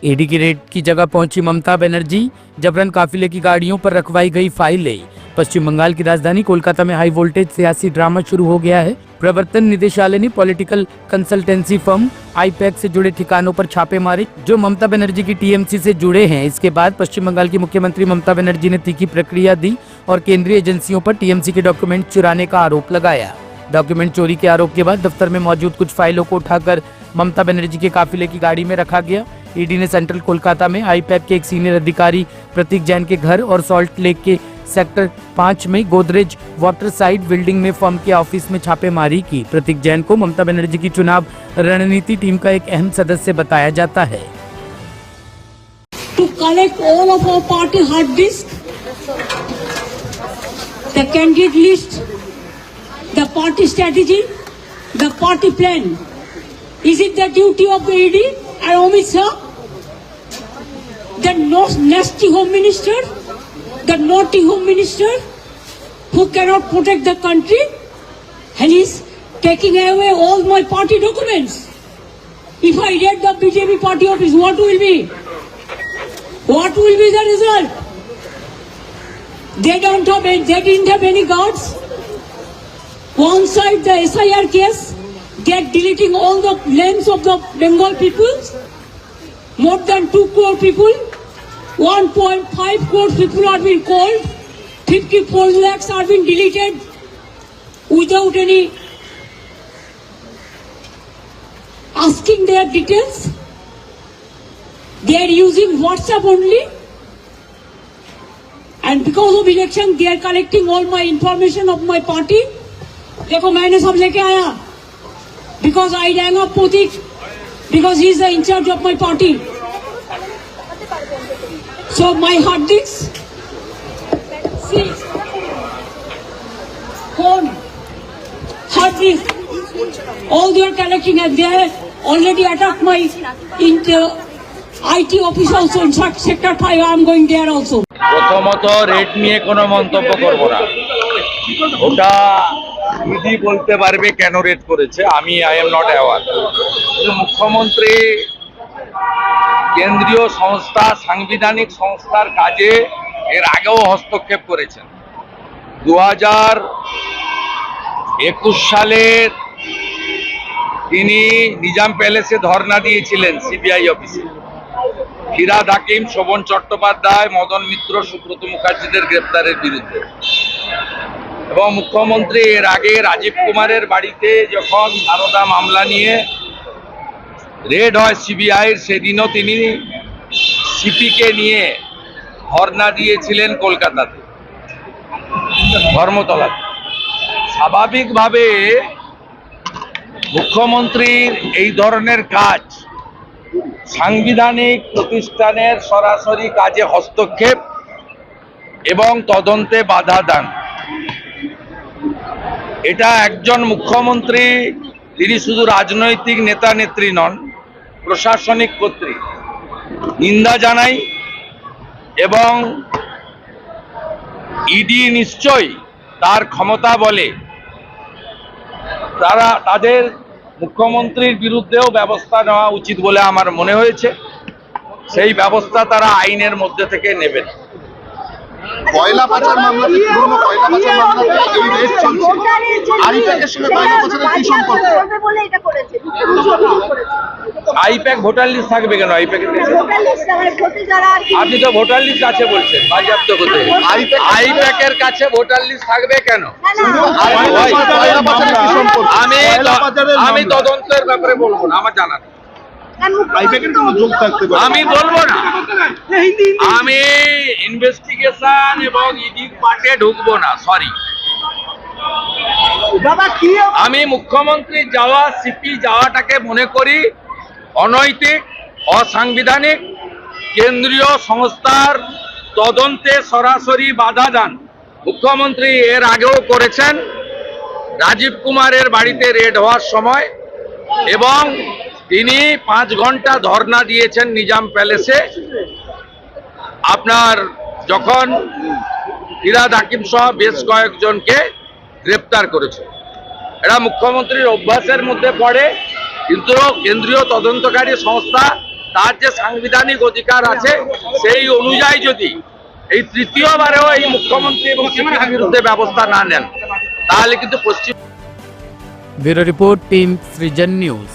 ED की red की जगह पहुंची ममता बनर्जी, जबरन काफिले की गाड़ियों पर रखवाई गई फाइलें। पश्चिम बंगाल की राजधानी कोलकाता में हाई वोल्टेज सियासी ड्रामा शुरू हो गया है। प्रवर्तन निदेशालय ने पॉलिटिकल कंसल्टेंसी फर्म आईपैक से जुड़े ठिकानों पर छापे मारे जो ममता बनर्जी की टीएमसी से जुड़े हैं। इसके बाद पश्चिम बंगाल की मुख्यमंत्री ममता बनर्जी ने तीखी प्रतिक्रिया दी और केंद्रीय एजेंसियों पर टीएमसी के डॉक्यूमेंट चुराने का आरोप लगाया। डॉक्यूमेंट चोरी के आरोप के बाद दफ्तर में मौजूद कुछ फाइलों को उठाकर ममता बनर्जी के काफिले की गाड़ी में रखा गया। ईडी ने सेंट्रल कोलकाता में आईपैक के एक सीनियर अधिकारी प्रतीक जैन के घर और सॉल्ट लेक के सेक्टर 5 में गोदरेज वाटर साइड बिल्डिंग में फर्म के ऑफिस में छापेमारी की। प्रतीक जैन को ममता बनर्जी की चुनाव रणनीति टीम का एक अहम सदस्य बताया जाता है। To collect all of our party hard disk, the candidate list, the party strategy, the party plan. Is it the duty of the ED and Amit Shah, the nasty home minister, the naughty home minister who cannot protect the country, and is taking away all my party documents? If I raid the BJP party office, what will be? What will be the result? They didn't have any guards. One side the SIR case, they are deleting all the names of the Bengal people. More than 2 crore people, 1.5 crore people are being called. 54 lakhs are being deleted without any asking their details. They are using WhatsApp only, and because of election they are collecting all my information of my party. देखो मैंने सब लेके आया, because I rang up Pratik, because he is the in charge of my party. So my hard disk, see, phone, hard disk, all they are collecting, and they have already attacked my IT office also. In fact, sector 5 I am going there also. প্রথমত rate নিয়ে কোনো মন্তব্য করব না, ওটা ED বলতে পারবে কেন রেট করেছে, আমি আই এম নট অ্যাওয়ার। মুখ্যমন্ত্রী কেন্দ্রীয় সংস্থা, সাংবিধানিক সংস্থার কাজে এর আগেও হস্তক্ষেপ করেছেন। 2021 সালে তিনি নিজাম প্যালেসে ধর্ণা দিয়েছিলেন সিবিআই অফিসে। ফিরহাদ হাকিম, শোভন চট্টোপাধ্যায়, মদন মিত্র, সুব্রত মুখার্জিদের গ্রেপ্তারের বিরুদ্ধে। এবং মুখ্যমন্ত্রী এর আগে রাজীব কুমারের বাড়িতে যখন সারদা মামলা নিয়ে রেড হয় সিবিআইয়ের, সেদিনও তিনি সিপিকে নিয়ে ধর্ণা দিয়েছিলেন কলকাতাতে, ধর্মতলাতে। স্বাভাবিকভাবে মুখ্যমন্ত্রীর এই ধরনের কাজ সাংবিধানিক প্রতিষ্ঠানের সরাসরি কাজে হস্তক্ষেপ এবং তদন্তে বাধা দান। এটা একজন মুখ্যমন্ত্রী, তিনি শুধু রাজনৈতিক নেতা নেত্রী নন, প্রশাসনিক কর্তৃ। নিন্দা জানাই, এবং ইডি নিশ্চয়ই তার ক্ষমতা বলে তাদের মুখ্যমন্ত্রীর বিরুদ্ধেও ব্যবস্থা নেওয়া উচিত বলে আমার মনে হয়েছে। সেই ব্যবস্থা তারা আইনের মধ্যে থেকে নেবেন। কয়লা পাচার মামলাতে, পুরনো কয়লা পাচার মামলাতে এই রেড চলছে, আইপ্যাকের সঙ্গে কয়লা পাচারের কি সম্পর্ক? আইপ্যাক ভোটার লিস্ট থাকবে কেন? আইপ্যাকের কাছে আপনি তো ভোটার লিস্ট আছে বলছেন, বাজেয়াপ্ত করতে। আইপ্যাকের কাছে ভোটার লিস্ট থাকবে কেন? আমি তদন্তের ব্যাপারে বলবো না, আমার জানা নেই। আমি বলবো না, আমি ইনভেস্টিগেশন এবং ইডির পার্টে ঢুকবো না, সরি। আমি মুখ্যমন্ত্রী যাওয়া, সিপি যাওয়াটাকে মনে করি অনৈতিক, অসাংবিধানিক। কেন্দ্রীয় সংস্থার তদন্তে সরাসরি বাধা দান মুখ্যমন্ত্রী এর আগেও করেছেন, রাজীব কুমারের বাড়িতে রেড হওয়ার সময়, এবং তিনি 5 ঘন্টা ধর্ণা দিয়েছেন নিজাম প্যালেসে। আপনার যখন ফিরহাদ হাকিম সহ বেশ কয়েকজনকে গ্রেপ্তার করেছে, এটা মুখ্যমন্ত্রীর অভ্যাসের মধ্যে পড়ে। কিন্তু কেন্দ্রীয় তদন্তকারী সংস্থা তার যে সাংবিধানিক অধিকার আছে সেই অনুযায়ী যদি এই তৃতীয়বারেও এই মুখ্যমন্ত্রী এবং সিপিএমের বিরুদ্ধে ব্যবস্থা না নেন, তাহলে কিন্তু পশ্চিম ब्यूरो रिपोर्ट टीम सृजन न्यूज।